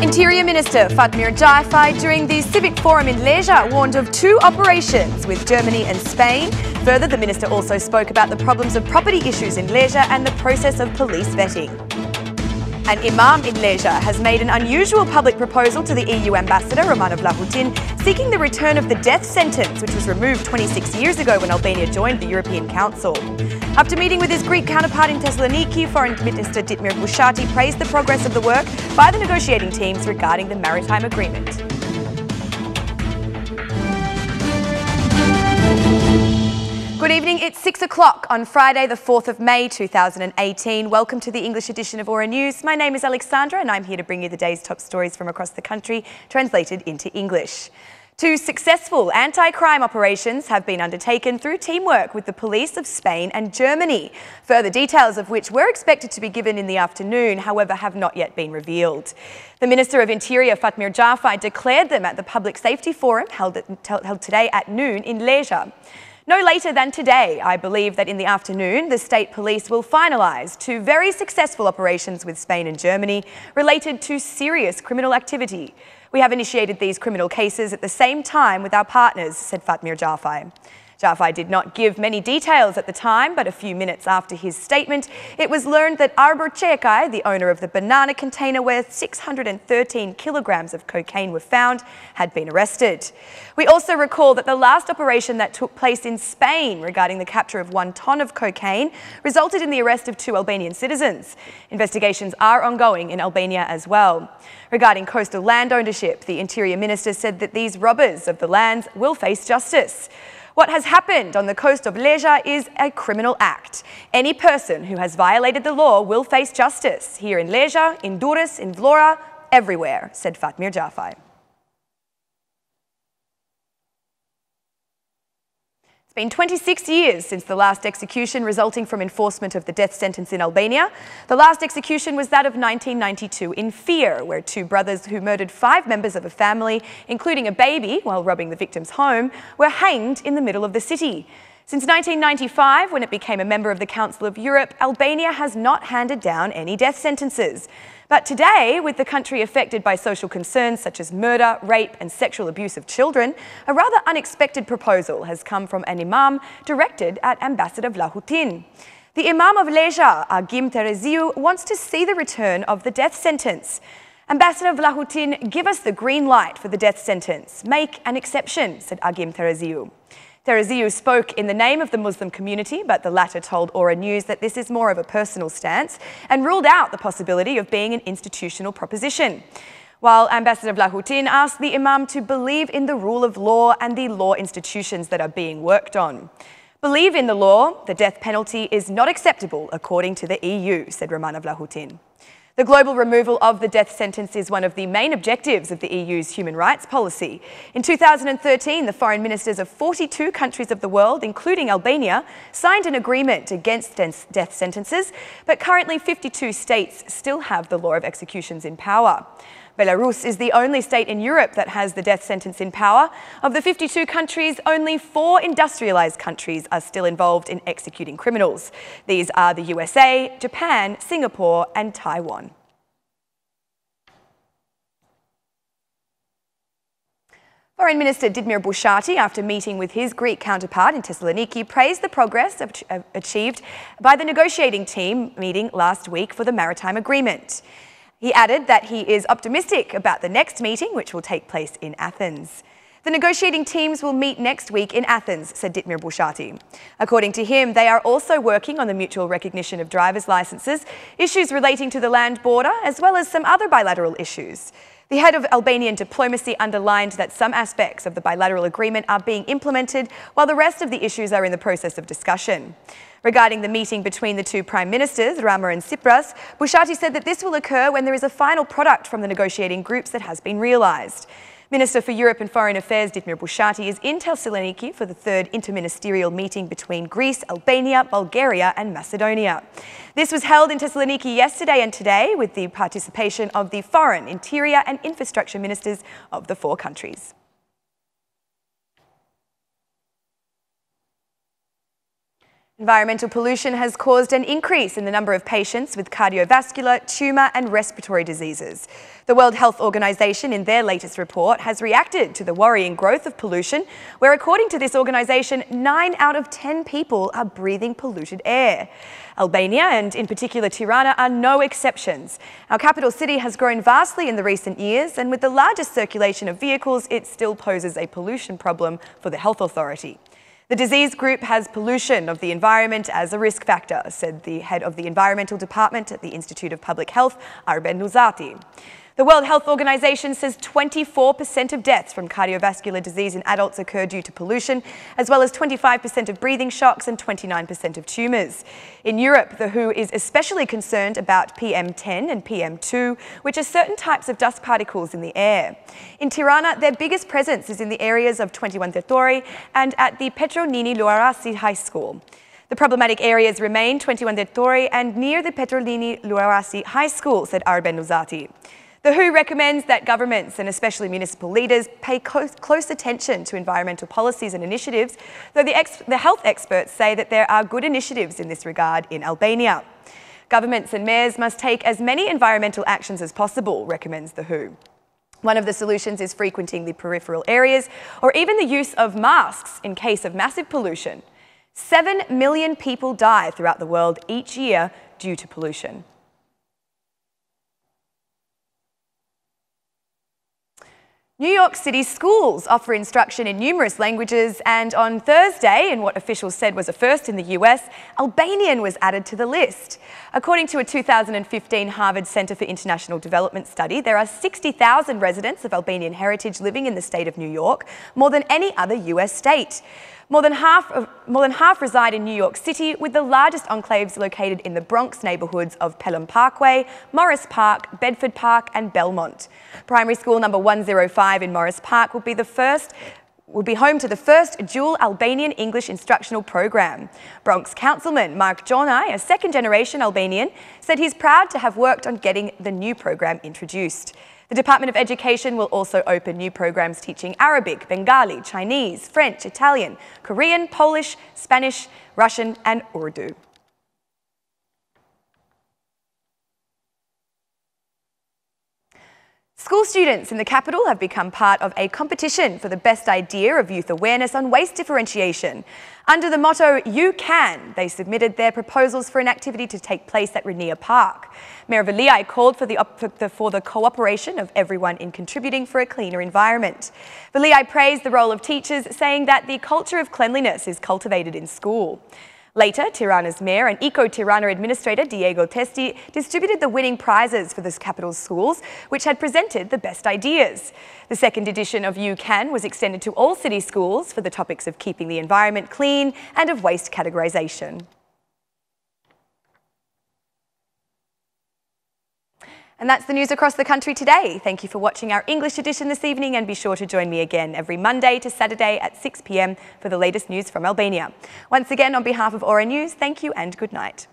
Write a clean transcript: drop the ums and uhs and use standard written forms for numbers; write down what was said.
Interior Minister Fatmir Xhafaj during the Civic Forum in Leja warned of 2 operations with Germany and Spain. Further, the minister also spoke about the problems of property issues in Leja and the process of police vetting. An imam in Leja has made an unusual public proposal to the EU ambassador, Roman Vlahutin, seeking the return of the death sentence, which was removed 26 years ago when Albania joined the European Council. After meeting with his Greek counterpart in Thessaloniki, Foreign Minister Bushati praised the progress of the work by the negotiating teams regarding the Maritime Agreement. Good evening, it's 6 o'clock on Friday the 4th of May 2018. Welcome to the English edition of Aura News. My name is Alexandra and I'm here to bring you the day's top stories from across the country, translated into English. 2 successful anti-crime operations have been undertaken through teamwork with the police of Spain and Germany, further details of which were expected to be given in the afternoon, however have not yet been revealed. The Minister of Interior, Fatmir Xhafaj, declared them at the Public Safety Forum held today at noon in Leja. No later than today, I believe that in the afternoon, the state police will finalise 2 very successful operations with Spain and Germany related to serious criminal activity. We have initiated these criminal cases at the same time with our partners, said Fatmir Xhafaj. Xhafaj did not give many details at the time, but a few minutes after his statement, it was learned that Arbor Cekai, the owner of the banana container where 613 kilograms of cocaine were found, had been arrested. We also recall that the last operation that took place in Spain regarding the capture of 1 ton of cocaine resulted in the arrest of 2 Albanian citizens. Investigations are ongoing in Albania as well. Regarding coastal land ownership, the Interior Minister said that these robbers of the lands will face justice. What has happened on the coast of Leja is a criminal act. Any person who has violated the law will face justice, here in Leja, in Durrës, in Vlora, everywhere, said Fatmir Xhafaj. It's been 26 years since the last execution resulting from enforcement of the death sentence in Albania. The last execution was that of 1992 in Fier, where 2 brothers who murdered 5 members of a family, including a baby, while robbing the victim's home, were hanged in the middle of the city. Since 1995, when it became a member of the Council of Europe, Albania has not handed down any death sentences. But today, with the country affected by social concerns such as murder, rape and sexual abuse of children, a rather unexpected proposal has come from an imam directed at Ambassador Vlahutin. The Imam of Leja, Agim Tereziu, wants to see the return of the death sentence. Ambassador Vlahutin, give us the green light for the death sentence. Make an exception, said Agim Tereziu. Tereziu spoke in the name of the Muslim community, but the latter told Aura News that this is more of a personal stance and ruled out the possibility of being an institutional proposition. While Ambassador Vlahutin asked the Imam to believe in the rule of law and the law institutions that are being worked on. Believe in the law, the death penalty is not acceptable according to the EU, said Roman Vlahutin. The global removal of the death sentence is one of the main objectives of the EU's human rights policy. In 2013, the foreign ministers of 42 countries of the world, including Albania, signed an agreement against death sentences, but currently 52 states still have the law of executions in power. Belarus is the only state in Europe that has the death sentence in power. Of the 52 countries, only 4 industrialized countries are still involved in executing criminals. These are the USA, Japan, Singapore and Taiwan. Foreign Minister Didmir Bushati, after meeting with his Greek counterpart in Thessaloniki, praised the progress achieved by the negotiating team meeting last week for the Maritime Agreement. He added that he is optimistic about the next meeting, which will take place in Athens. The negotiating teams will meet next week in Athens, said Didmir Bushati. According to him, they are also working on the mutual recognition of driver's licences, issues relating to the land border, as well as some other bilateral issues. The head of Albanian diplomacy underlined that some aspects of the bilateral agreement are being implemented, while the rest of the issues are in the process of discussion. Regarding the meeting between the 2 prime ministers, Rama and Tsipras, Bushati said that this will occur when there is a final product from the negotiating groups that has been realised. Minister for Europe and Foreign Affairs Didmir Bushati is in Thessaloniki for the 3rd interministerial meeting between Greece, Albania, Bulgaria and Macedonia. This was held in Thessaloniki yesterday and today with the participation of the foreign, interior and infrastructure ministers of the 4 countries. Environmental pollution has caused an increase in the number of patients with cardiovascular, tumour and respiratory diseases. The World Health Organization, in their latest report, has reacted to the worrying growth of pollution, where, according to this organisation, 9 out of 10 people are breathing polluted air. Albania, and in particular Tirana, are no exceptions. Our capital city has grown vastly in the recent years, and with the largest circulation of vehicles, it still poses a pollution problem for the health authority. The disease group has pollution of the environment as a risk factor, said the head of the Environmental Department at the Institute of Public Health, Arben Bushati. The World Health Organization says 24% of deaths from cardiovascular disease in adults occur due to pollution, as well as 25% of breathing shocks and 29% of tumours. In Europe, the WHO is especially concerned about PM10 and PM2, which are certain types of dust particles in the air. In Tirana, their biggest presence is in the areas of 21 Tethori and at the Petrolini Luarasi High School. The problematic areas remain 21 Tethori and near the Petrolini Luarasi High School, said Arben Bushati. The WHO recommends that governments, and especially municipal leaders, pay close attention to environmental policies and initiatives, though the health experts say that there are good initiatives in this regard in Albania. Governments and mayors must take as many environmental actions as possible, recommends the WHO. One of the solutions is frequenting the peripheral areas, or even the use of masks in case of massive pollution. 7 million people die throughout the world each year due to pollution. New York City schools offer instruction in numerous languages, and on Thursday, in what officials said was a first in the US, Albanian was added to the list. According to a 2015 Harvard Center for International Development study, there are 60,000 residents of Albanian heritage living in the state of New York, more than any other US state. More than half reside in New York City, with the largest enclaves located in the Bronx neighbourhoods of Pelham Parkway, Morris Park, Bedford Park and Belmont. Primary school number 105 in Morris Park will be home to the first dual Albanian English instructional program. Bronx Councilman Mark Jonai, a second-generation Albanian, said he's proud to have worked on getting the new program introduced. The Department of Education will also open new programs teaching Arabic, Bengali, Chinese, French, Italian, Korean, Polish, Spanish, Russian and Urdu. School students in the capital have become part of a competition for the best idea of youth awareness on waste differentiation. Under the motto, "You Can," they submitted their proposals for an activity to take place at Rainier Park. Mayor Veliaj called for the cooperation of everyone in contributing for a cleaner environment. Veliaj praised the role of teachers, saying that the culture of cleanliness is cultivated in school. Later, Tirana's mayor and Eco-Tirana administrator Diego Testi distributed the winning prizes for the capital's schools, which had presented the best ideas. The second edition of You Can was extended to all city schools for the topics of keeping the environment clean and of waste categorisation. And that's the news across the country today. Thank you for watching our English edition this evening, and be sure to join me again every Monday to Saturday at 6 p.m. for the latest news from Albania. Once again, on behalf of Aura News, thank you and good night.